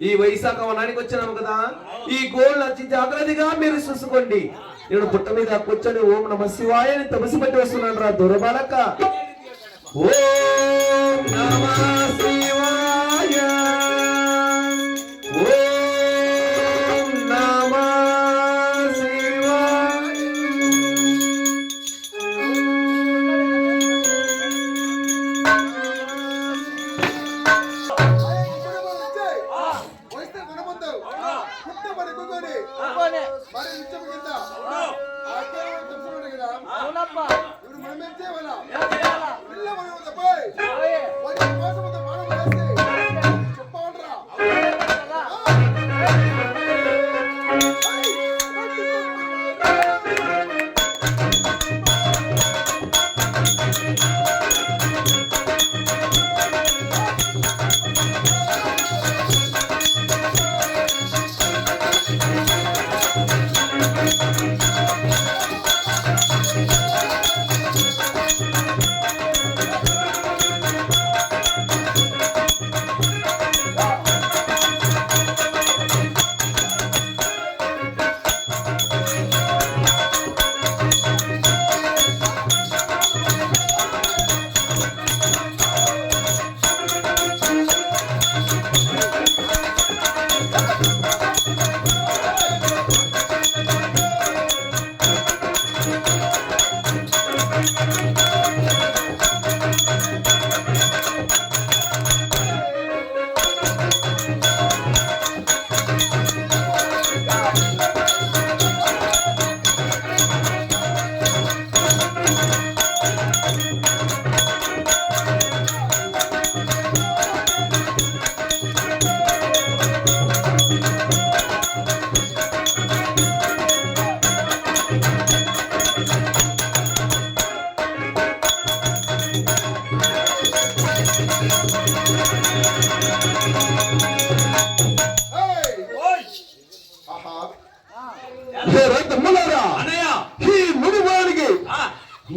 ఈ వైశాఖ వనానికి వచ్చినాము కదా, ఈ గోల్డ్ నచ్చి జాగ్రత్తగా మీరు చూసుకోండి. నేను పుట్ట మీద కూర్చొని ఓం నమ శివాయ అని తమసి పట్టి వస్తున్నాను రా దురబాలక్క. ఓం నమ శివాయ, ఓం నమ శివాయ.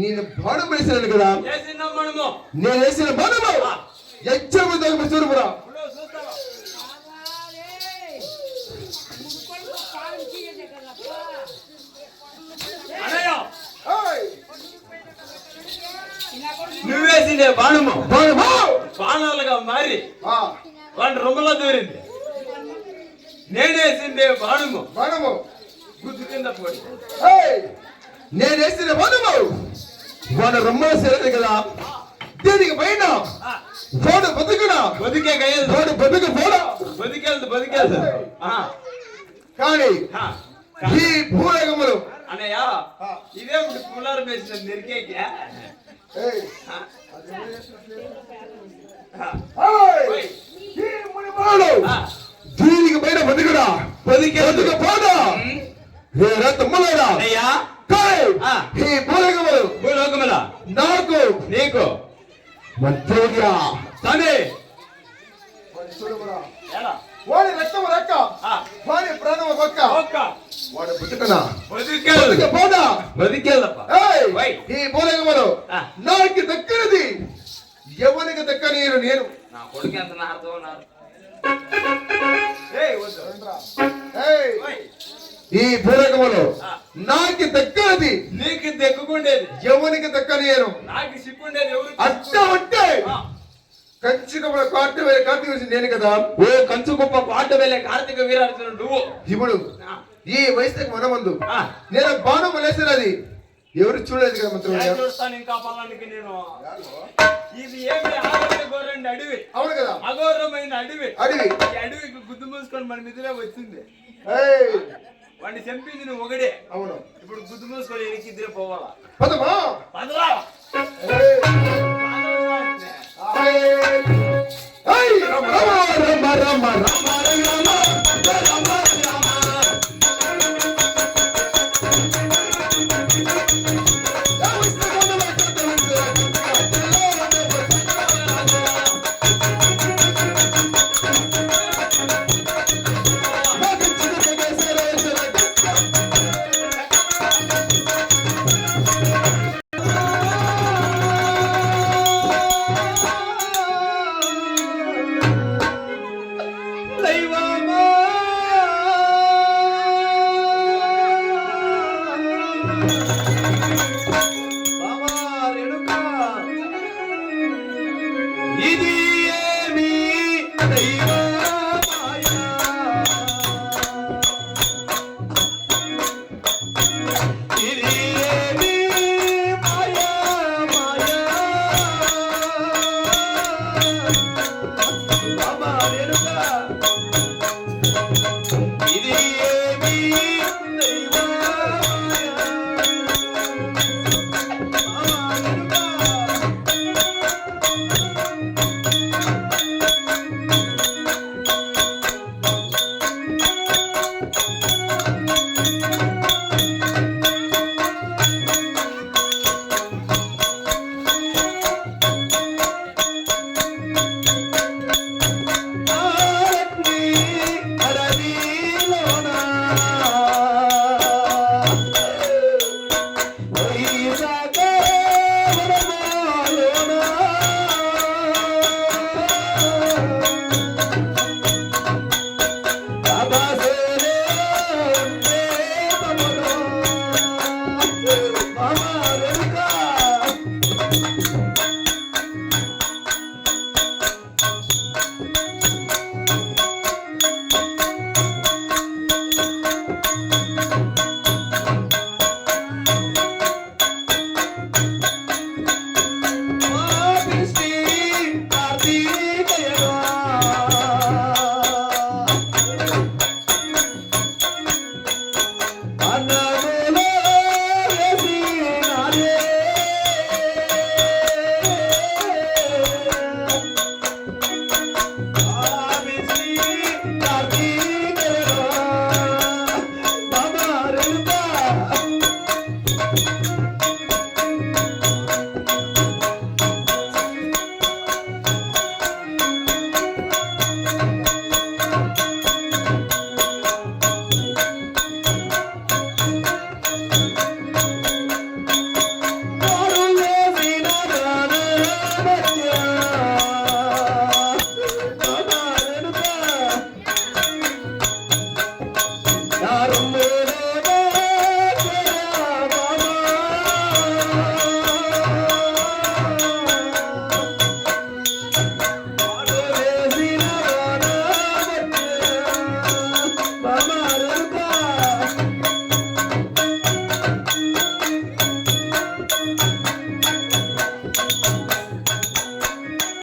నేను బాణం వేసాను కదా, నేను వేసిన బాణము యజ్ఞము దగ్గర చూడురా. నువ్వేసిందే బాణము బాణము బాణాలుగా మారి వాడి రొమ్మలో దూరింది. నేనేసిందే బాణము బాణము గుద్దు కింద పోయి. నేను వేసిన బాణము వాడు రొమ్మలో సేరదు కదా, దీనికి పైన వాడు బతుకునా బతికే గయ్యదు, వాడు బతుకు పోడా బతికేదు కానీ ఈ భూరేగములు అన్నయ్య ఇదేమిటి పుల్లారు వేసిన నిరికేకి దీనికి పైన బతుకుడా బతుకు పోడా తమ్ములారా అయ్యా ఈ భూరేగములు భూలోకముల నాకు నీకు మధ్యగా తండ్రి వాడి రక్తము రక్క వాడి ప్రాణము ఒక్క వాడు బతుకనా బతుక పోదా బతికేదప్ప. ఈ భూరేగములు నాకు దక్కనిది ఎవరికి దక్కని నేను నా కొడుకు ఎంత నాడుతూ ఉన్నారు. ఈ భూరేగములు నాకు దక్కనిది నీకు దక్కుకుండేది ఎవరికి దక్కని నాకు సిక్కుండేది ఎవరు అట్ట అంటే కంచుకమ్మ కార్తీక వచ్చి నేను కదా. ఓ కంచు గొప్ప పాట వెళ్ళే కార్తీక వీరార్జున నువ్వు ఇప్పుడు ఈ వయసుకి మన ముందు నేను బాణం వేసినది ఎవరు చూడలేదు కదా మంత్రులు. చూస్తాను ఇంకా పలానికి నేను ఇది ఏమి ఆగోర గోరండి అడవి. అవును కదా, అఘోరమైన అడవి. ఈ అడవికి గుద్దు మూసుకొని మన మిదిలే వచ్చింది. వాడిని చంపింది నువ్వు ఒకడే. అవును, ఇప్పుడు గుద్దు మూసుకొని ఎనికి ఇద్దరే పోవాలా. పదమా పదరా రమ రమ రమ రమ రమ రమ